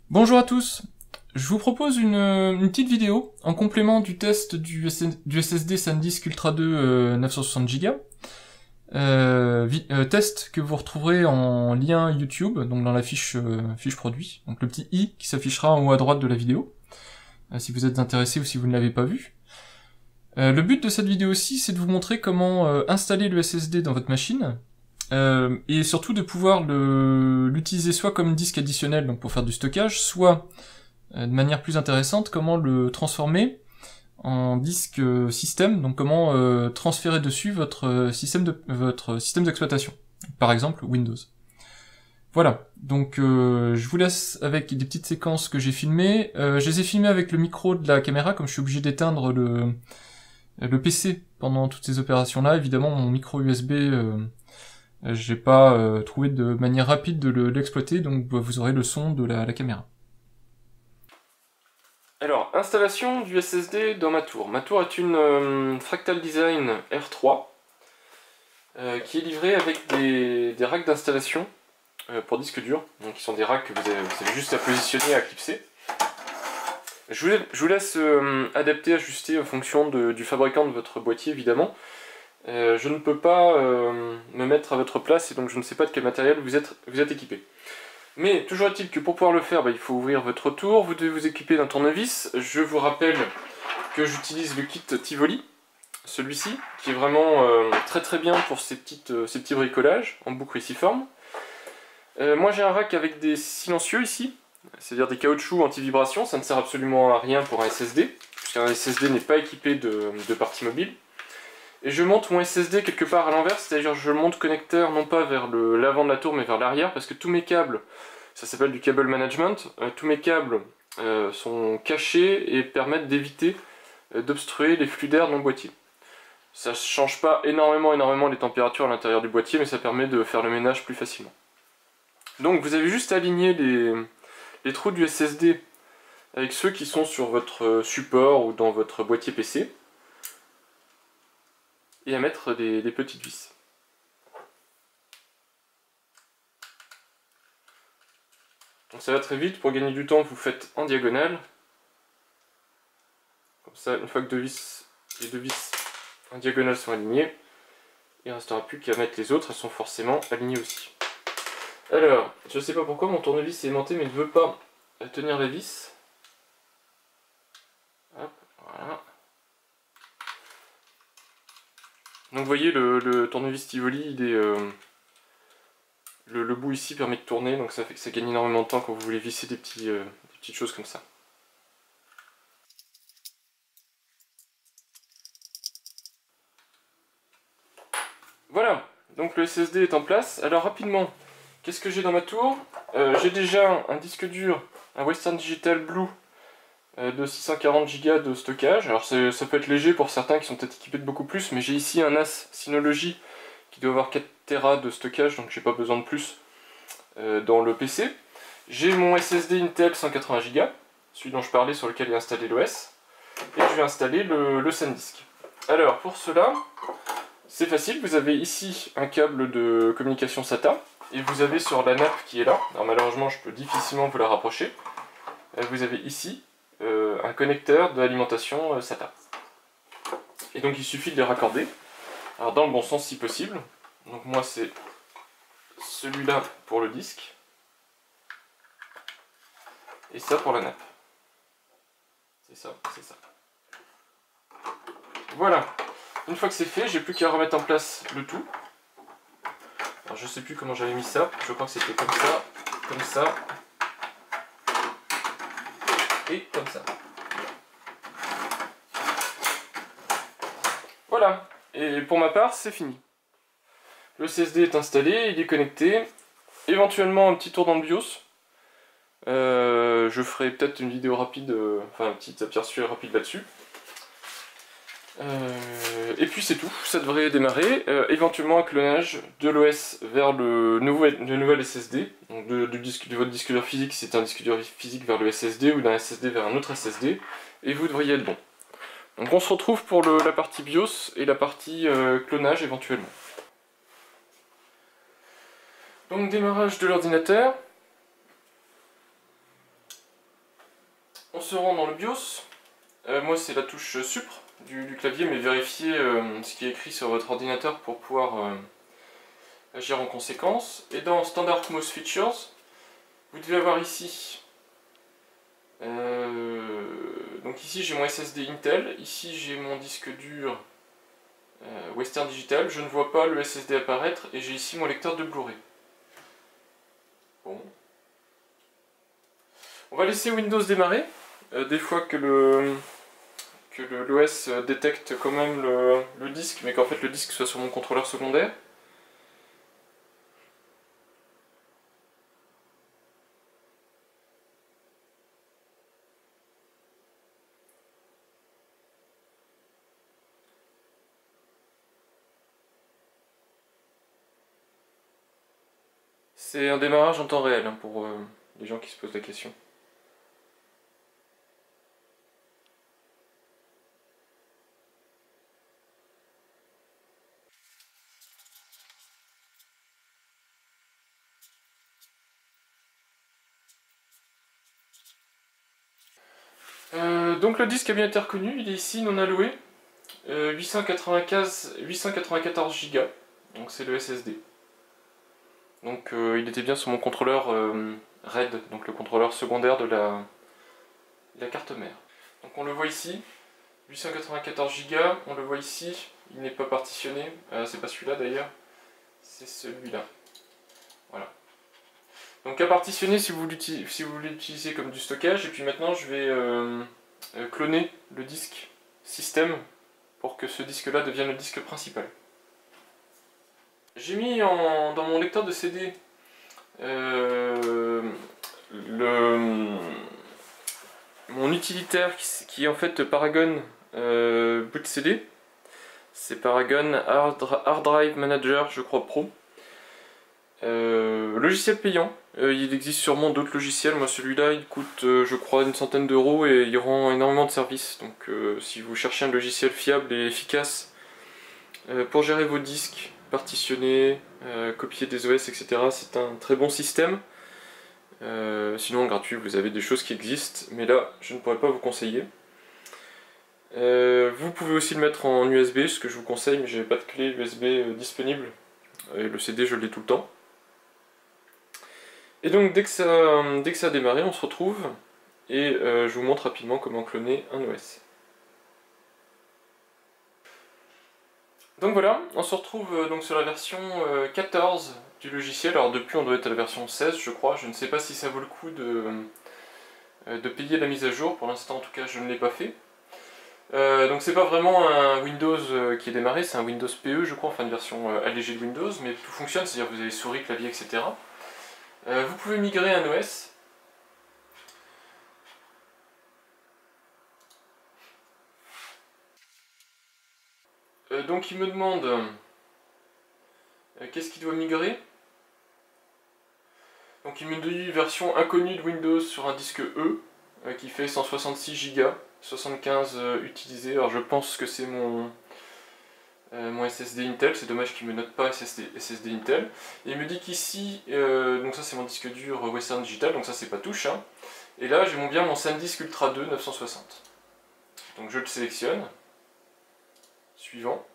Bonjour à tous, je vous propose une petite vidéo en complément du test du SSD SanDisk Ultra 2 960 Go. Test que vous retrouverez en lien YouTube, donc dans la fiche produit, donc le petit i qui s'affichera en haut à droite de la vidéo, si vous êtes intéressé ou si vous ne l'avez pas vu. Le but de cette vidéo aussi, c'est de vous montrer comment installer le SSD dans votre machine, et surtout de pouvoir l'utiliser soit comme disque additionnel, donc pour faire du stockage, soit de manière plus intéressante, comment le transformer en disque système, donc comment transférer dessus votre système d'exploitation, par exemple Windows. Voilà, donc je vous laisse avec des petites séquences que j'ai filmées. Je les ai filmées avec le micro de la caméra, comme je suis obligé d'éteindre le PC pendant toutes ces opérations-là. Évidemment, mon micro USB, j'ai pas trouvé de manière rapide de l'exploiter, donc vous aurez le son de la caméra. Alors, installation du SSD dans ma tour. Ma tour est une Fractal Design R3 qui est livrée avec des racks d'installation pour disque dur. Donc, qui sont des racks que vous avez juste à positionner et à clipser. Je vous laisse adapter, ajuster en fonction du fabricant de votre boîtier, évidemment. Je ne peux pas me mettre à votre place et donc je ne sais pas de quel matériel vous êtes équipé. Mais toujours est-il que pour pouvoir le faire, il faut ouvrir votre tour, vous devez vous équiper d'un tournevis. Je vous rappelle que j'utilise le kit Tivoli, celui-ci, qui est vraiment très bien pour ces petits bricolages en boucle ici-forme. Moi j'ai un rack avec des silencieux ici, c'est-à-dire des caoutchoucs anti-vibration, ça ne sert absolument à rien pour un SSD, puisqu'un SSD n'est pas équipé de parties mobiles. Et je monte mon SSD quelque part à l'envers, c'est-à-dire je monte connecteur non pas vers l'avant de la tour mais vers l'arrière, parce que tous mes câbles, ça s'appelle du cable management, tous mes câbles sont cachés et permettent d'éviter d'obstruer les flux d'air dans le boîtier. Ça ne change pas énormément les températures à l'intérieur du boîtier, mais ça permet de faire le ménage plus facilement. Donc vous avez juste à aligner les trous du SSD avec ceux qui sont sur votre support ou dans votre boîtier PC, et à mettre des petites vis. Donc ça va très vite, pour gagner du temps vous faites en diagonale. Comme ça, une fois que les deux vis en diagonale sont alignées, il ne restera plus qu'à mettre les autres, elles sont forcément alignées aussi. Alors, je ne sais pas pourquoi mon tournevis est aimanté mais il ne veut pas tenir la vis. Hop, voilà. Donc vous voyez, le tournevis Tivoli, il est, le bout ici permet de tourner, donc ça fait que ça gagne énormément de temps quand vous voulez visser des petites choses comme ça. Voilà, donc le SSD est en place. Alors rapidement, qu'est-ce que j'ai dans ma tour? J'ai déjà un disque dur, un Western Digital Blue de 640 Go de stockage. Alors ça peut être léger pour certains qui sont peut-être équipés de beaucoup plus, mais j'ai ici un NAS Synology qui doit avoir 4 Tera de stockage, donc j'ai pas besoin de plus dans le PC. J'ai mon SSD Intel 180 Go, celui dont je parlais sur lequel est installé l'OS, et je vais installer le SanDisk. Alors pour cela, c'est facile, vous avez ici un câble de communication SATA, et vous avez sur la nappe qui est là, alors malheureusement je peux difficilement vous la rapprocher, vous avez ici un connecteur de l'alimentation SATA. Et donc il suffit de les raccorder, alors dans le bon sens si possible. Donc moi c'est celui-là pour le disque, et ça pour la nappe. C'est ça, c'est ça. Voilà. Une fois que c'est fait, j'ai plus qu'à remettre en place le tout. Alors je sais plus comment j'avais mis ça, je crois que c'était comme ça, et comme ça. Voilà, et pour ma part, c'est fini. Le SSD est installé, il est connecté, éventuellement un petit tour dans le BIOS. Je ferai peut-être une vidéo rapide, enfin un petit aperçu rapide là-dessus. Et puis c'est tout, ça devrait démarrer. Éventuellement un clonage de l'OS vers le nouvel SSD, donc de votre disque dur physique si c'est un disque dur physique vers le SSD, ou d'un SSD vers un autre SSD, et vous devriez être bon. Donc on se retrouve pour la partie BIOS et la partie clonage éventuellement. Donc démarrage de l'ordinateur. se rend dans le BIOS. Moi c'est la touche Supr du clavier, mais vérifiez ce qui est écrit sur votre ordinateur pour pouvoir agir en conséquence. Et dans Standard Most Features, vous devez avoir ici, donc ici j'ai mon SSD Intel, ici j'ai mon disque dur Western Digital, je ne vois pas le SSD apparaître, et j'ai ici mon lecteur de Blu-ray. Bon. On va laisser Windows démarrer, des fois que l'OS détecte quand même le disque, mais qu'en fait le disque soit sur mon contrôleur secondaire. C'est un démarrage en temps réel hein, pour les gens qui se posent la question. Donc le disque a bien été reconnu, il est ici non alloué, 894 Go, donc c'est le SSD. Donc il était bien sur mon contrôleur RAID, donc le contrôleur secondaire de la carte mère. Donc on le voit ici, 894 Go, on le voit ici, il n'est pas partitionné, c'est pas celui-là d'ailleurs, c'est celui-là. Voilà. Donc à partitionner si vous voulez l'utiliser comme du stockage, et puis maintenant je vais cloner le disque système pour que ce disque-là devienne le disque principal. J'ai mis dans mon lecteur de CD mon utilitaire qui est en fait Paragon Boot CD. C'est Paragon Hard Drive Manager, je crois, Pro. Logiciel payant. Il existe sûrement d'autres logiciels. Moi, celui-là, il coûte, je crois, une centaine d'euros et il rend énormément de services. Donc, si vous cherchez un logiciel fiable et efficace pour gérer vos disques, partitionner, copier des OS, etc., c'est un très bon système. Sinon, gratuit, vous avez des choses qui existent, mais là, je ne pourrais pas vous conseiller. Vous pouvez aussi le mettre en USB, ce que je vous conseille, mais j'ai pas de clé USB disponible. Et le CD, je l'ai tout le temps. Et donc, dès que ça a démarré, on se retrouve et je vous montre rapidement comment cloner un OS. Donc voilà, on se retrouve donc sur la version 14 du logiciel. Alors depuis, on doit être à la version 16, je crois. Je ne sais pas si ça vaut le coup de payer la mise à jour. Pour l'instant, en tout cas, je ne l'ai pas fait. Donc c'est pas vraiment un Windows qui est démarré, c'est un Windows PE, je crois, enfin une version allégée de Windows, mais tout fonctionne, c'est-à-dire que vous avez souris, clavier, etc. Vous pouvez migrer un OS. Donc il me demande qu'est-ce qu'il doit migrer. Donc il me dit version inconnue de Windows sur un disque E qui fait 166 Go, 75 utilisés. Alors je pense que c'est mon SSD Intel, c'est dommage qu'il ne me note pas SSD Intel. Et il me dit qu'ici, donc ça c'est mon disque dur Western Digital, donc ça c'est pas touche. Hein. Et là j'ai bien mon SanDisk Ultra 2 960. Donc je le sélectionne. Suivant.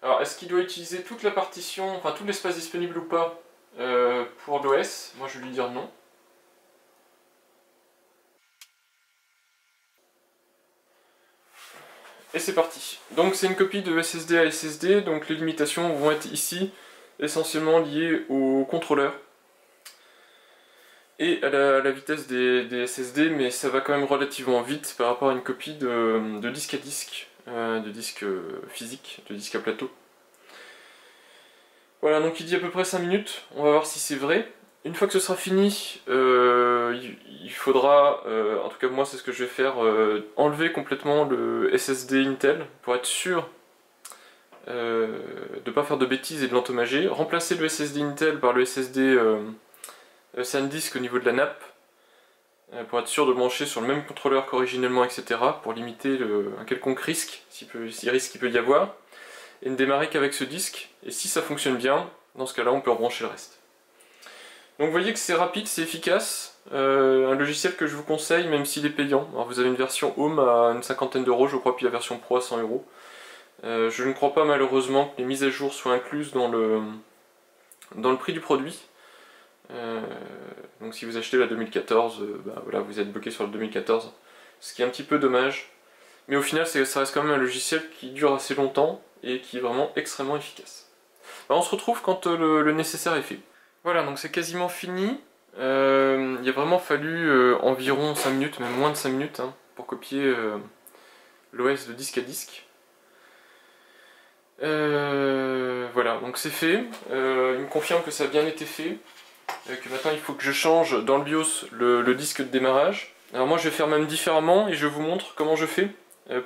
Alors est-ce qu'il doit utiliser toute la partition, enfin tout l'espace disponible ou pas pour l'OS? Moi je vais lui dire non. Et c'est parti. Donc c'est une copie de SSD à SSD, donc les limitations vont être ici, essentiellement liées au contrôleur et à la vitesse des SSD, mais ça va quand même relativement vite par rapport à une copie de disque à disque, de disque physique, de disque à plateau. Voilà, donc il dit à peu près 5 minutes, on va voir si c'est vrai. Une fois que ce sera fini, il faudra, en tout cas moi c'est ce que je vais faire, enlever complètement le SSD Intel pour être sûr de ne pas faire de bêtises et de l'endommager. Remplacer le SSD Intel par le SSD SanDisk au niveau de la nappe pour être sûr de le brancher sur le même contrôleur qu'originellement, etc. pour limiter un quelconque risque, s'il peut y avoir, et ne démarrer qu'avec ce disque. Et si ça fonctionne bien, dans ce cas-là on peut rebrancher le reste. Donc vous voyez que c'est rapide, c'est efficace, un logiciel que je vous conseille, même s'il est payant. Alors vous avez une version Home à une cinquantaine d'euros, je crois, puis la version Pro à 100 euros. Je ne crois pas malheureusement que les mises à jour soient incluses dans le prix du produit. Donc si vous achetez la 2014, voilà, vous êtes bloqué sur le 2014, ce qui est un petit peu dommage. Mais au final, ça reste quand même un logiciel qui dure assez longtemps et qui est vraiment extrêmement efficace. Alors, on se retrouve quand le nécessaire est fait. Voilà, donc c'est quasiment fini. Il a vraiment fallu environ 5 minutes, même moins de 5 minutes, hein, pour copier l'OS de disque à disque. Voilà, donc c'est fait. Il me confirme que ça a bien été fait. Que maintenant il faut que je change dans le BIOS le disque de démarrage. Alors moi je vais faire même différemment et je vous montre comment je fais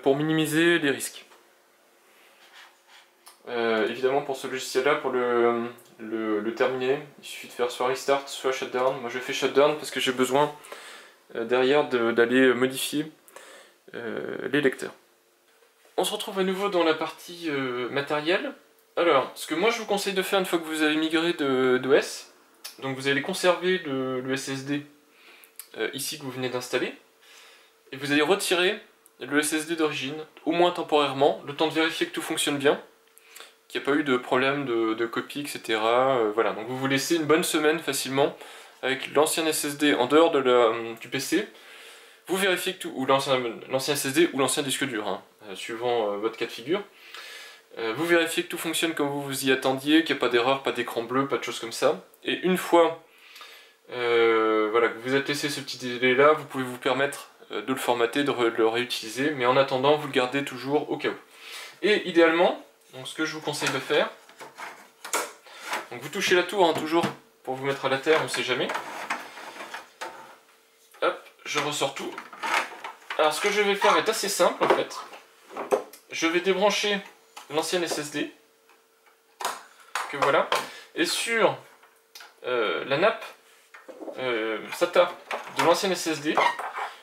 pour minimiser les risques. Évidemment pour ce logiciel là, pour le terminer, il suffit de faire soit restart soit shutdown. Moi je fais shutdown parce que j'ai besoin derrière d'aller modifier les lecteurs. On se retrouve à nouveau dans la partie matériel. Alors, ce que moi je vous conseille de faire une fois que vous avez migré d'OS, donc vous allez conserver le SSD ici que vous venez d'installer, et vous allez retirer le SSD d'origine, au moins temporairement, le temps de vérifier que tout fonctionne bien, qu'il n'y a pas eu de problème de copie, etc. Voilà, donc vous vous laissez une bonne semaine facilement avec l'ancien SSD en dehors du PC. Vous vérifiez que tout, ou l'ancien SSD ou l'ancien disque dur, hein, suivant votre cas de figure. Vous vérifiez que tout fonctionne comme vous vous y attendiez, qu'il n'y a pas d'erreur, pas d'écran bleu, pas de choses comme ça. Et une fois voilà, que vous êtes laissé ce petit délai là, vous pouvez vous permettre de le formater, de le réutiliser, mais en attendant vous le gardez toujours au cas où. Et idéalement, donc ce que je vous conseille de faire, donc vous touchez la tour, hein, toujours pour vous mettre à la terre, on ne sait jamais. Hop, je ressors tout. Alors ce que je vais faire est assez simple en fait. Je vais débrancher l'ancien SSD, que voilà, et sur la nappe SATA de l'ancien SSD,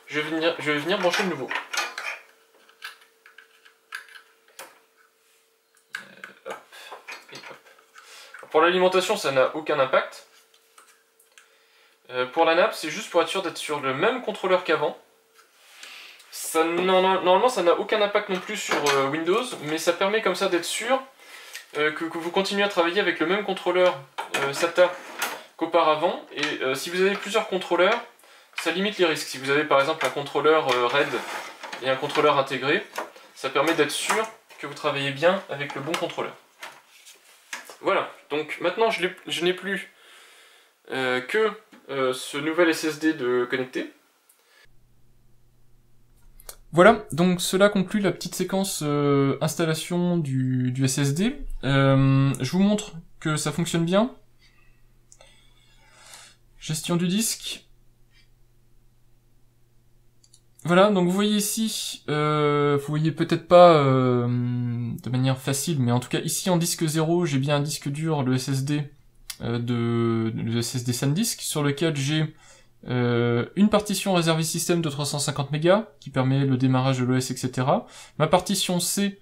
je vais venir brancher le nouveau. Hop, et hop. Pour l'alimentation, ça n'a aucun impact. Pour la nappe, c'est juste pour être sûr d'être sur le même contrôleur qu'avant. Normalement, ça n'a aucun impact non plus sur Windows, mais ça permet comme ça d'être sûr que vous continuez à travailler avec le même contrôleur SATA qu'auparavant. Et si vous avez plusieurs contrôleurs, ça limite les risques. Si vous avez par exemple un contrôleur RAID et un contrôleur intégré, ça permet d'être sûr que vous travaillez bien avec le bon contrôleur. Voilà, donc maintenant je n'ai plus que ce nouvel SSD de connecté. Voilà, donc cela conclut la petite séquence installation du SSD. Je vous montre que ça fonctionne bien. Gestion du disque. Voilà, donc vous voyez ici, vous voyez peut-être pas de manière facile, mais en tout cas ici en disque 0, j'ai bien un disque dur, le SSD le SSD SanDisk, sur lequel j'ai une partition réservée système de 350 mégas, qui permet le démarrage de l'OS, etc. Ma partition C,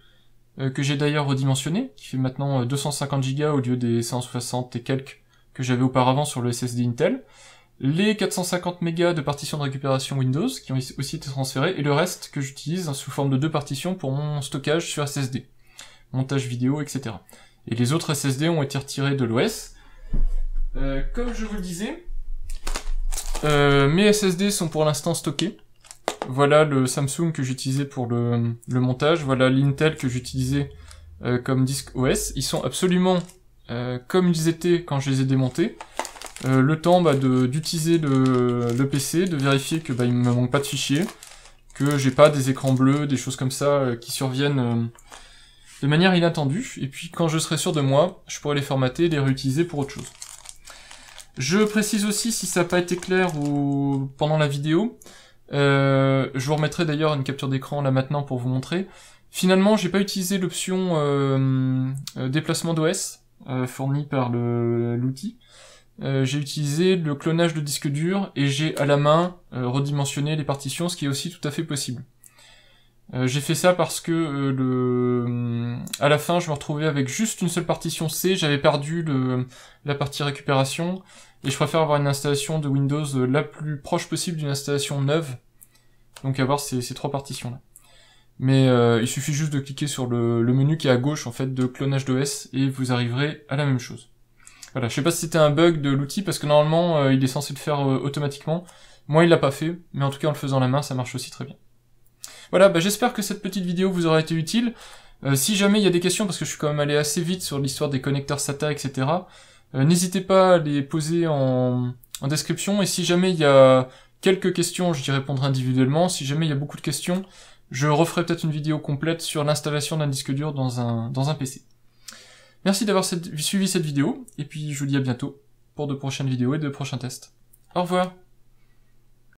que j'ai d'ailleurs redimensionnée, qui fait maintenant 250 Go au lieu des 160 et quelques que j'avais auparavant sur le SSD Intel. Les 450 mégas de partition de récupération Windows, qui ont aussi été transférés, et le reste que j'utilise sous forme de 2 partitions pour mon stockage sur SSD. Montage vidéo, etc. Et les autres SSD ont été retirés de l'OS. Comme je vous le disais, mes SSD sont pour l'instant stockés. Voilà le Samsung que j'utilisais pour le montage. Voilà l'Intel que j'utilisais comme disque OS. Ils sont absolument comme ils étaient quand je les ai démontés. Le temps d'utiliser le PC, de vérifier que il me manque pas de fichiers, que j'ai pas des écrans bleus, des choses comme ça qui surviennent de manière inattendue. Et puis quand je serai sûr de moi, je pourrai les formater et les réutiliser pour autre chose. Je précise aussi, si ça n'a pas été clair pendant la vidéo, je vous remettrai d'ailleurs une capture d'écran là maintenant pour vous montrer. Finalement, j'ai pas utilisé l'option déplacement d'OS fournie par l'outil. J'ai utilisé le clonage de disque dur et j'ai à la main redimensionné les partitions, ce qui est aussi tout à fait possible. J'ai fait ça parce que à la fin je me retrouvais avec juste une seule partition C, j'avais perdu la partie récupération et je préfère avoir une installation de Windows la plus proche possible d'une installation neuve, donc avoir ces 3 partitions là. Mais il suffit juste de cliquer sur le menu qui est à gauche en fait de clonage d'OS et vous arriverez à la même chose. Voilà, je sais pas si c'était un bug de l'outil parce que normalement il est censé le faire automatiquement. Moi il l'a pas fait, mais en tout cas en le faisant à la main ça marche aussi très bien. Voilà, bah, j'espère que cette petite vidéo vous aura été utile. Si jamais il y a des questions, parce que je suis quand même allé assez vite sur l'histoire des connecteurs SATA, etc., n'hésitez pas à les poser en description, et si jamais il y a quelques questions, je y répondrai individuellement. Si jamais il y a beaucoup de questions, je referai peut-être une vidéo complète sur l'installation d'un disque dur dans un PC. Merci d'avoir suivi cette vidéo, et puis je vous dis à bientôt pour de prochaines vidéos et de prochains tests. Au revoir.